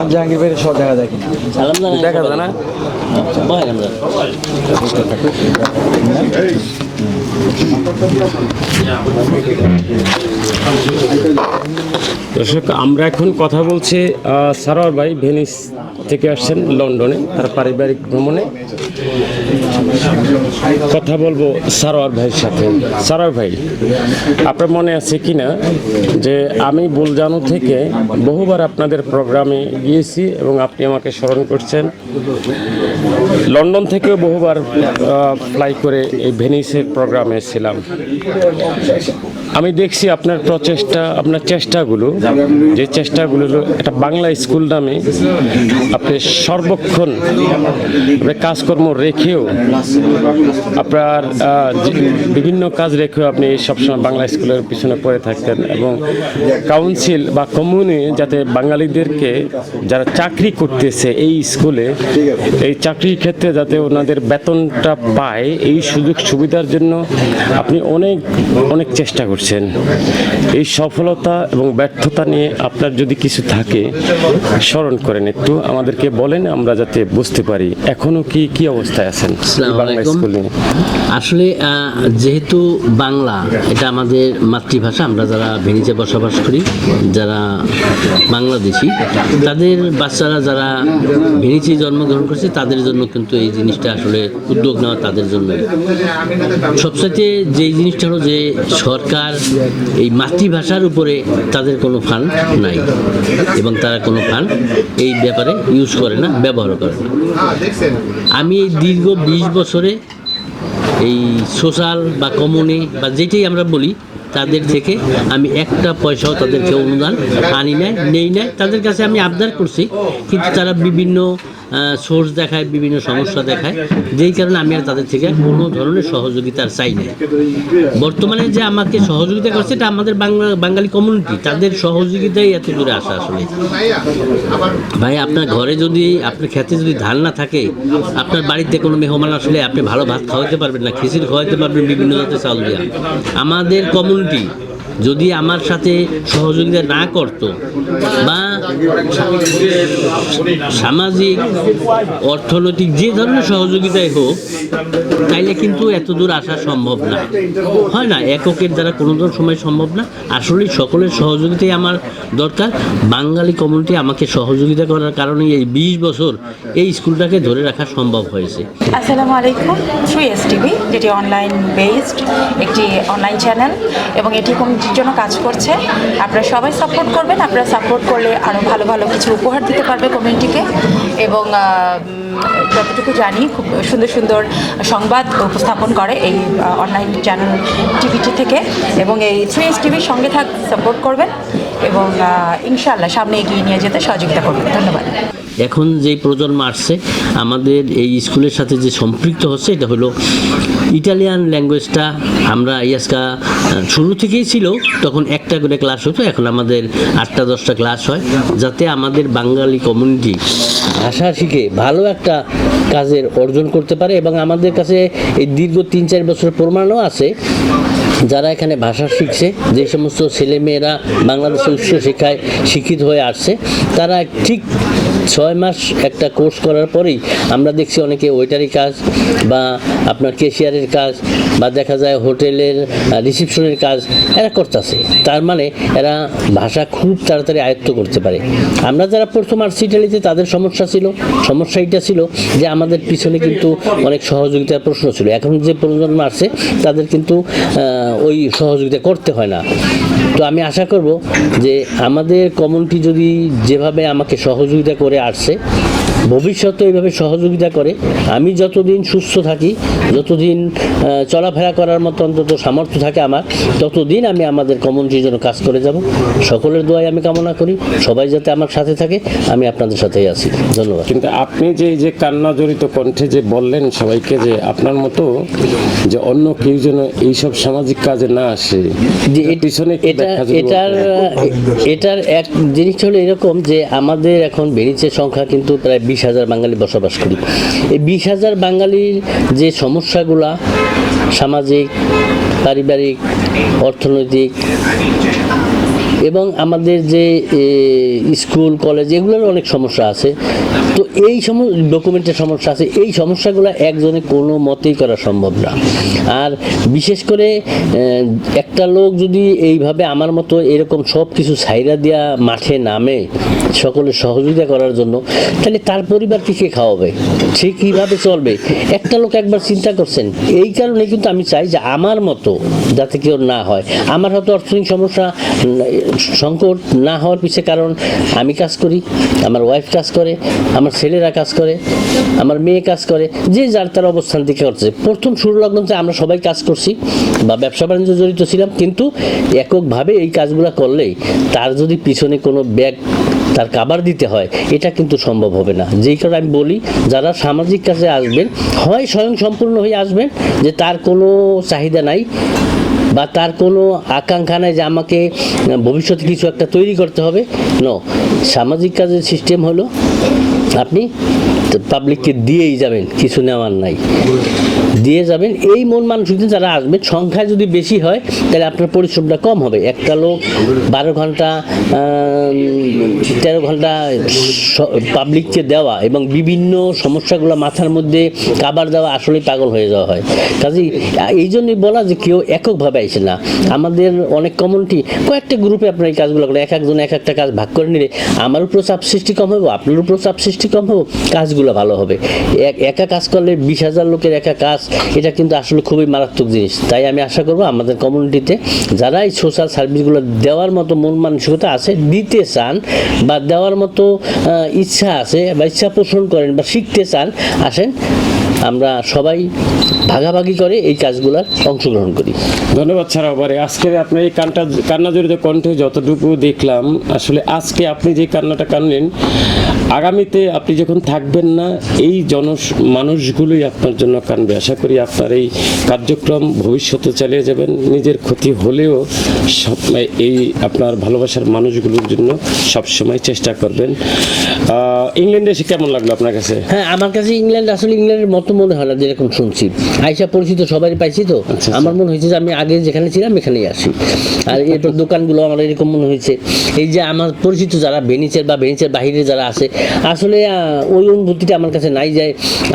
জাহাঙ্গীর ভাইয়ের সব দেখা যায় কিনা দেখা যায় না। দর্শক, আমরা এখন কথা বলছি সারোয়ার ভাই ভেনিস থেকে আসছেন লন্ডনে, তার পারিবারিক ভ্রমণে। কথা বলবো সারোয়ার ভাইয়ের সাথে। সারোয়ার ভাই, আপনার মনে আছে কিনা যে আমি বুলজানো থেকে বহুবার আপনাদের প্রোগ্রামে গিয়েছি এবং আপনি আমাকে স্মরণ করছেন। লন্ডন থেকেও বহুবার ফ্লাই করে এই ভেনিসের প্রোগ্রামে ছিলাম। আমি দেখছি আপনার প্রচেষ্টা, আপনার চেষ্টাগুলো, যে চেষ্টাগুলো একটা বাংলা স্কুল নামে আপনি সর্বক্ষণ কাজকর্ম রেখেও, আপনার বিভিন্ন কাজ রেখেও আপনি সবসময় বাংলা স্কুলের পিছনে পড়ে থাকতেন এবং কাউন্সিল বা কমিউনি যাতে বাঙালিদেরকে যারা চাকরি করতেছে এই স্কুলে, এই চাকরির ক্ষেত্রে যাতে ওনাদের বেতনটা পায়, এই সুযোগ সুবিধার জন্য আপনি অনেক অনেক চেষ্টা করছেন। এই সফলতা এবং ব্যর্থতা নিয়ে আপনার যদি কিছু থাকে স্মরণ করেন, একটু আমাদেরকে বলেন, আমরা যাতে বুঝতে পারি এখনো কি অবস্থায় আছেন বাংলা স্কুলে। আসলে যেহেতু বাংলা এটা আমাদের মাতৃভাষা, আমরা যারা ভেনিসে বসবাস করি, যারা বাংলাদেশি, তাদের বাচ্চারা যারা ভেনিসে জন্মগ্রহণ করছে তাদের জন্য কিন্তু এই জিনিসটা আসলে উদ্যোগ নেওয়া তাদের জন্য। সবসাথে যেই জিনিসটা হলো যে সরকার এই মাতৃভাষার উপরে তাদের কোনো ফান্ড নাই এবং তারা কোনো ফান্ড এই ব্যাপারে ইউজ করে না, ব্যবহার করে না। আমি এই দীর্ঘ 20 বছরে এই সোশ্যাল বা কমিউনি বা যেটাই আমরা বলি, তাদের থেকে আমি একটা পয়সাও তাদেরকে অনুদান আনি নাই, নেই নাই। তাদের কাছে আমি আবদার করছি, কিন্তু তারা বিভিন্ন সোর্স দেখায়, বিভিন্ন সমস্যা দেখায়, যেই কারণে আমি আর তাদের থেকে কোনো ধরনের সহযোগিতা চাই না। বর্তমানে যে আমাকে সহযোগিতা করছে এটা আমাদের বাঙালি কমিউনিটি, তাদের সহযোগিতাই এত দূরে আসা। আসলে ভাই, আপনার ঘরে যদি, আপনার খেতে যদি ধান না থাকে, আপনার বাড়িতে কোনো মেহমান আসলে আপনি ভালো ভাত খাওয়াতে পারবেন না, খিচুড়ি খাওয়াতে পারবেন বিভিন্ন জাতের চাউল দিয়া। আমাদের কমিউনিটি যদি আমার সাথে সহযোগিতা না করত বা সামাজিক অর্থনৈতিক যে ধরনের সহযোগিতাই হোক, তাইলে কিন্তু এত দূর আসা সম্ভব না, হয় না, এককের দ্বারা কোনো সময় সম্ভব না। আসলে সকলের সহযোগিতাই আমার দরকার। বাঙালি কমিউনিটি আমাকে সহযোগিতা করার কারণে এই 20 বছর এই স্কুলটাকে ধরে রাখা সম্ভব হয়েছে। আসসালামু আলাইকুম। 3S টিভি, যেটি অনলাইন বেসড একটি অনলাইন চ্যানেল এবং এটি কমিউনিটির জন্য কাজ করছে। আপনারা সবাই সাপোর্ট করবেন। আপনারা সাপোর্ট করলে আরও ভালো ভালো কিছু উপহার দিতে পারবে কমিউনিটিকে এবং যতটুকু জানি খুব সুন্দর সুন্দর সংবাদ উপস্থাপন করে এই অনলাইন চ্যানেল টিভিটি থেকে, এবং এই 3S টিভির সঙ্গে সাপোর্ট করবেন এবং ইনশাআল্লাহ সামনে এগিয়ে নিয়ে যেতে সহযোগিতা করবেন। ধন্যবাদ। এখন যে প্রজন্ম আসছে আমাদের এই স্কুলের সাথে যে সম্পৃক্ত হচ্ছে, এটা হলো ইটালিয়ান ল্যাঙ্গুয়েজটা। আমরা ইয়াসকা শুরু থেকেই ছিল, তখন একটা করে ক্লাস হতো, এখন আমাদের 8টা-10টা ক্লাস হয়, যাতে আমাদের বাঙালি কমিউনিটি ভাষা শিখে ভালো একটা কাজের অর্জন করতে পারে। এবং আমাদের কাছে এই দীর্ঘ 3-4 বছর প্রমাণও আছে, যারা এখানে ভাষা শিখছে, যে সমস্ত ছেলেমেয়েরা বাংলাদেশের উচ্চ শিক্ষায় শিক্ষিত হয়ে আসছে, তারা ঠিক 6 মাস একটা কোর্স করার পরেই আমরা দেখছি অনেকে ওয়েটারি কাজ বা আপনার ক্যাশিয়ারের কাজ বা দেখা যায় হোটেলের রিসেপশনের কাজ এরা করতেছে। তার মানে এরা ভাষা খুব তাড়াতাড়ি আয়ত্ত করতে পারে। আমরা যারা প্রথম আসছি ইটালিতে, তাদের সমস্যা এইটা ছিল যে আমাদের পিছনে কিন্তু অনেক সহযোগিতার প্রশ্ন ছিল। এখন যে প্রজন্ম আসছে তাদের কিন্তু ওই সহযোগিতা করতে হয় না। তো আমি আশা করব যে আমাদের কমিউনিটি যদি যেভাবে আমাকে সহযোগিতা করে আসছে, ভবিষ্যতে এইভাবে সহযোগিতা করে, আমি যতদিন সুস্থ থাকি, যতদিন চলাফেরা করার মতো অন্তত সামর্থ্য থাকে আমার, ততদিন আমি আমাদের কমিউনিটির জন্য কাজ করে যাব। সকলের দোয়াই আমি কামনা করি, সবাই যাতে আমার সাথে থাকে। আমি আপনাদের সাথেই আছি। ধন্যবাদ। কিন্তু আপনি যে কান্না জড়িত কণ্ঠে যে বললেন সবাইকে যে আপনার মতো যে অন্য কেউ যেন এইসব সামাজিক কাজে না আসে, যে পিছনে এটার এক জিনিস হলো এরকম যে আমাদের এখন ভেনিসের সংখ্যা কিন্তু প্রায় 20,000 বাঙালি বসবাস করি। এই 20,000 বাঙালির যে সমস্যাগুলা সামাজিক, পারিবারিক, অর্থনৈতিক, এবং আমাদের যে স্কুল কলেজ এগুলোর অনেক সমস্যা আছে। তো এই ডকুমেন্টের সমস্যা আছে, এই সমস্যাগুলো একজনে কোনো মতেই করা সম্ভব না। আর বিশেষ করে একটা লোক যদি এইভাবে আমার মতো এরকম সব কিছু ছাইরা দিয়া মাঠে নামে সকলের সহযোগিতা করার জন্য, তাহলে তার পরিবারকে কে খাওয়াবে, সে কীভাবে চলবে? একটা লোক একবার চিন্তা করছেন। এই কারণে কিন্তু আমি চাই যে আমার মতো যাতে কেউ না হয়। আমার হয়তো অর্থনৈতিক সমস্যা সংকট না হওয়ার পিছিয়ে কারণ আমি কাজ করি, আমার ওয়াইফ কাজ করে, আমার ছেলেরা কাজ করে, আমার মেয়ে কাজ করে, যে যার তার অবস্থান থেকে করছে। প্রথম শুরু লগ্নতে আমরা সবাই কাজ করছি বা ব্যবসা বাণিজ্য জড়িত ছিলাম, কিন্তু এককভাবে এই কাজগুলো করলেই তার যদি পিছনে কোনো ব্যাগ তার কাবার দিতে হয়, এটা কিন্তু সম্ভব হবে না। যেই কারণে আমি বলি, যারা সামাজিক কাজে আসবেন হয় স্বয়ং সম্পূর্ণ হয়ে আসবেন, যে তার কোনো চাহিদা নাই বা তার কোনো আকাঙ্ক্ষা নাই যে আমাকে ভবিষ্যতে কিছু একটা তৈরি করতে হবে। সামাজিক কাজের সিস্টেম হলো আপনি পাবলিককে দিয়েই যাবেন, কিছু নেওয়ার নাই, দিয়ে যাবেন। এই মন মানসিকতা যারা আসবেন, সংখ্যায় যদি বেশি হয় তাহলে আপনার পরিশ্রমটা কম হবে। একটা লোক 12 ঘন্টা 13 ঘন্টা পাবলিককে দেওয়া এবং বিভিন্ন সমস্যাগুলো মাথার মধ্যে কাবার দেওয়া, আসলেই পাগল হয়ে যাওয়া হয়। কাজেই এই জন্যই বলা যে কেউ এককভাবে আসে না। আমাদের অনেক কমিউনিটি কয়েকটা গ্রুপে আপনার এই কাজগুলো করে, এক একজন এক একটা কাজ ভাগ করে নিলে আমার উপর চাপ সৃষ্টি কম হবে, আপনার উপর চাপ সৃষ্টি কম হবে, কাজগুলো ভালো হবে। একা কাজ করলে 20,000 লোকের একা কাজ, এটা কিন্তু আসলে খুবই মারাত্মক জিনিস। তাই আমি আশা করব আমাদের কমিউনিটিতে যারা এই সোশ্যাল সার্ভিসগুলো দেওয়ার মতো মন মানসিকতা আছে, দিতে চান বা দেওয়ার মতো ইচ্ছা আছে বা ইচ্ছা পোষণ করেন বা শিখতে চান, আসেন আমরা সবাই ভাগাভাগি করে এই কাজগুলোর অংশগ্রহণ করি। ধন্যবাদ ছাড়াও বারে আজকে আপনার এই কান্না জড়িত কণ্ঠে যতটুকু দেখলাম, আসলে আজকে আপনি যে কান্নাটা কানলেন, আগামীতে আপনি যখন থাকবেন না, এই মানুষগুলোই আপনার জন্য কানবে। আশা করি আপনার এই কার্যক্রম ভবিষ্যতে চালিয়ে যাবেন, নিজের ক্ষতি হলেও এই আপনার ভালোবাসার মানুষগুলোর জন্য সবসময় চেষ্টা করবেন। ইংল্যান্ডে এসে কেমন লাগলো আপনার কাছে? হ্যাঁ, আমার কাছে ইংল্যান্ড আসলে ইংল্যান্ডের মতো মনে হয় না, যেরকম শুনছি। আইসা পরিচিত সবাই পাইছি, তো আমার মনে হয়েছে যে আমি আগে যেখানে ছিলাম এখানেই আসি। আর এরপর দোকানগুলো আমার এরকম মনে হয়েছে। এই যে আমার পরিচিত যারা ভেনিসের বা ভেনিসের বাইরে যারা আছে, আসলে ওই অনুভূতিটা আমার কাছে নাই যে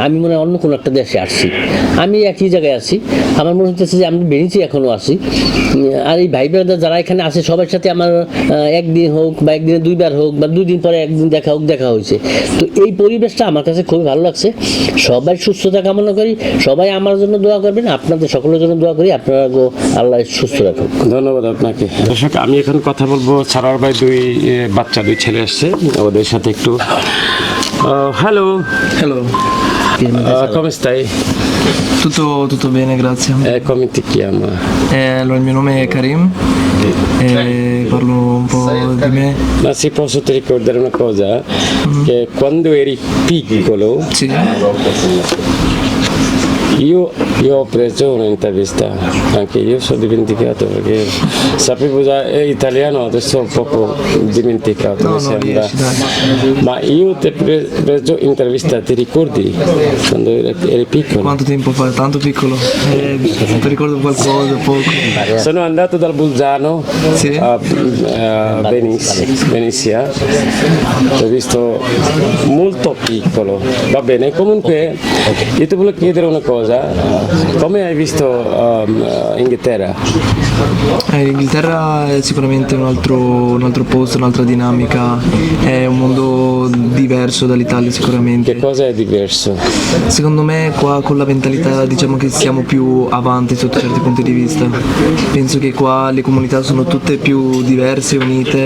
আমি মনে হয় অন্য কোনো একটা দেশে আসছি। আমি একই জায়গায় আছি, আমার মনে হচ্ছে যে আমি ভেনিসে এখনও আছি। আর এই ভাই বোনেরা যারা এখানে আছে, সবার সাথে আমার একদিন হোক বা একদিনে দুইবার হোক বা 2 দিন পরে একদিন দেখা হয়েছে। তো এই পরিবেশটা আমার কাছে খুবই ভালো লাগছে। সবাই সুস্থতা কামনা করি, সবাই আমার জন্য দোয়া করবেন, আপনাদের সকলের জন্য দোয়া করি, আপনারা আল্লাহ সুস্থ রাখুন। ধন্যবাদ আপনাকে। দর্শক, আমি এখন কথা বলবো ছাড়ার ভাই, 2 ছেলে আসছে, ওদের সাথে একটু hello Hello, come stai? tutto bene, grazie. Come ti chiama? Allora, il mio nome è Karim, parlo un po' di me. Ma se posso ti ricordare una cosa, che quando eri piccolo Sì, io ho preso un'intervista, anche io sono dimenticato perché sapevo già italiano, adesso ho un poco dimenticato, No, mi no, sembra. riesci, dai. Ma io ti ho preso intervista, ti ricordi quando eri piccolo? quanto tempo fa? Tanto piccolo? Ti ricordo qualcosa, poco? Sono andato dal Bolzano Sì. a Venezia, ti ho visto molto piccolo, va bene. Comunque io ti volevo chiedere una cosa, come hai visto Inghilterra? L'Inghilterra è sicuramente un altro posto, un'altra dinamica, è un mondo diverso dall'Italia sicuramente. Che cosa è diverso? Secondo me qua con la mentalità diciamo che siamo più avanti sotto certi punti di vista. Penso che qua le comunità sono tutte più diverse, unite,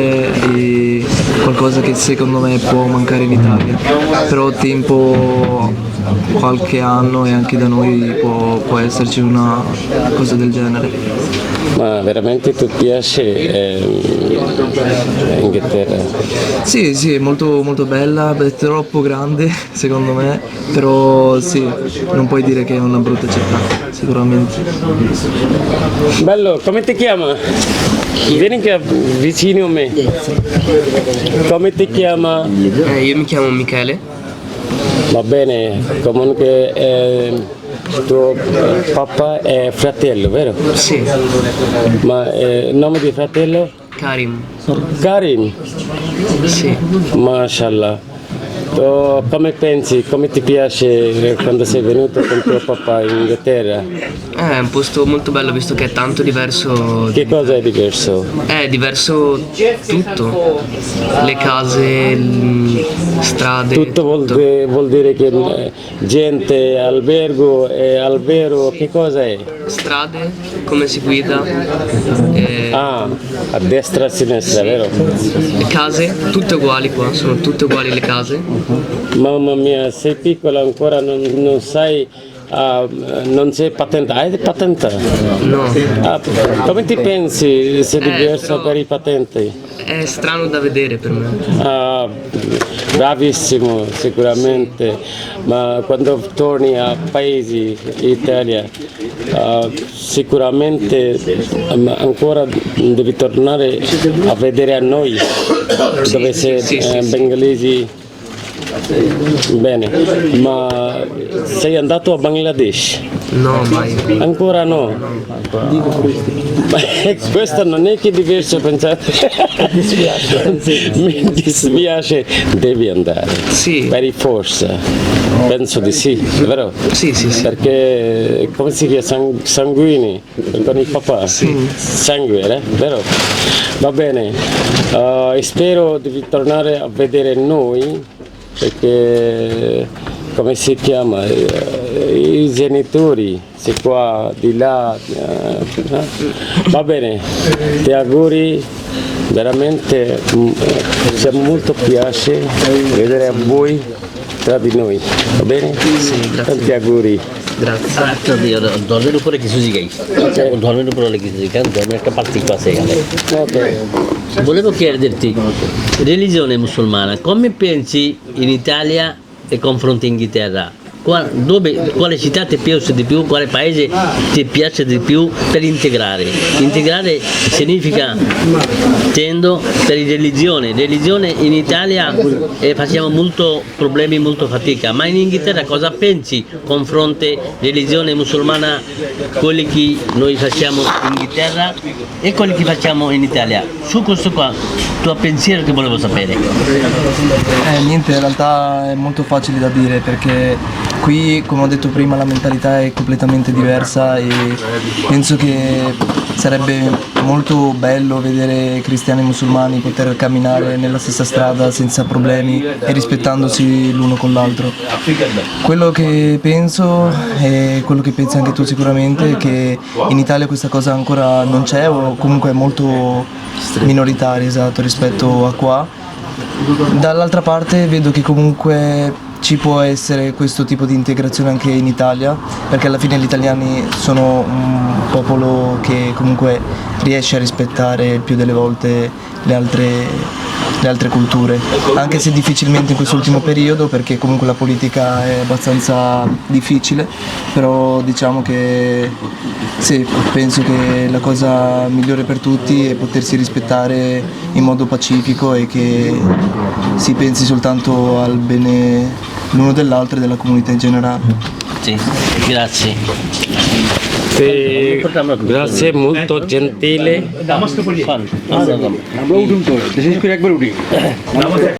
e qualcosa che secondo me può mancare in Italia. Però tempo, qualche anno e anche da noi può esserci una cosa del genere. Ma veramente ti piace Inghilterra? Sì, è molto, molto bella, è troppo grande secondo me, però sì, non puoi dire che è una brutta città, sicuramente. Bello, come ti chiama? Vieni che vicino a me. Come ti chiama? Io mi chiamo Michele. Va bene, comunque tuo papà è fratello, vero? Sì. Ma nome di fratello? Karim. Karim, Sì. mashallah. Come pensi, come ti piace quando sei venuto con tuo papà in Inghilterra? È un posto molto bello visto che è tanto diverso. Che cosa è diverso? È diverso tutto. Le case, strade. Tutto vuol dire che gente, albergo e albero, che cosa è? Strade, come si guida. Ah, a destra e a sinistra, vero? Le case, tutte uguali qua, sono tutte uguali le case. Mamma mia, sei piccola ancora, non sai, non sei patentata. Hai patente? No. Come ti pensi se è diverso però- per i patenti? È strano da vedere per me. Ah, bravissimo, sicuramente, ma quando torni a paesi, Italia, sicuramente ancora devi tornare a vedere a noi, dove sei sì. bengalesi. Bene, ma sei andato a Bangladesh? No, mai. Ancora no? Ma questo non è che è diverso pensare. Mi dispiace, devi andare. Sì. Per forza. Penso di sì, vero? Sì. Perché come si chiama? Sanguini con il papà? Sì. Sangue, vero? Va bene. Spero di tornare a vedere noi, perché come si chiama? I genitori, si qua, di là. Va bene, ti auguri, veramente siamo molto piace vedere a voi tra di noi, va bene? Sì, grazie. Tanti auguri. Grazie. ধর্মের উপরে কিছু জিজ্ঞাই ধর্মের উপরে অনেক কিছু জিজ্ঞান ধর্মের একটা পার্থক্য আছে এখানে volevo chiederti religione musulmana come pensi in Italia e confronti Inghilterra quale città ti piace di più, quale paese ti piace di più per integrare significa tendo per religione in Italia facciamo molto problemi, molto fatica, ma in Inghilterra cosa pensi confronti religione musulmana, quelli che noi facciamo in Inghilterra e quelli che facciamo in Italia? Su questo qua tuo pensiero che volevo sapere. Niente, in realtà è molto facile da dire perché qui, come ho detto prima, la mentalità è completamente diversa e penso che sarebbe molto bello vedere cristiani e musulmani poter camminare nella stessa strada senza problemi e rispettandosi l'uno con l'altro. Quello che penso e quello che pensi anche tu sicuramente è che in Italia questa cosa ancora non c'è o comunque è molto minoritaria, esatto, rispetto a qua. Dall'altra parte vedo che comunque ci può essere questo tipo di integrazione anche in Italia, perché alla fine gli italiani sono un popolo che comunque riesce a rispettare il più delle volte le altre culture, anche se difficilmente in quest'ultimo periodo perché comunque la politica è abbastanza difficile, però diciamo che sì, penso che la cosa migliore per tutti è potersi rispettare in modo pacifico e che si pensi soltanto al bene l'uno dell'altro e della comunità in generale. Sì, grazie. Grazie, molto gentile. Fun.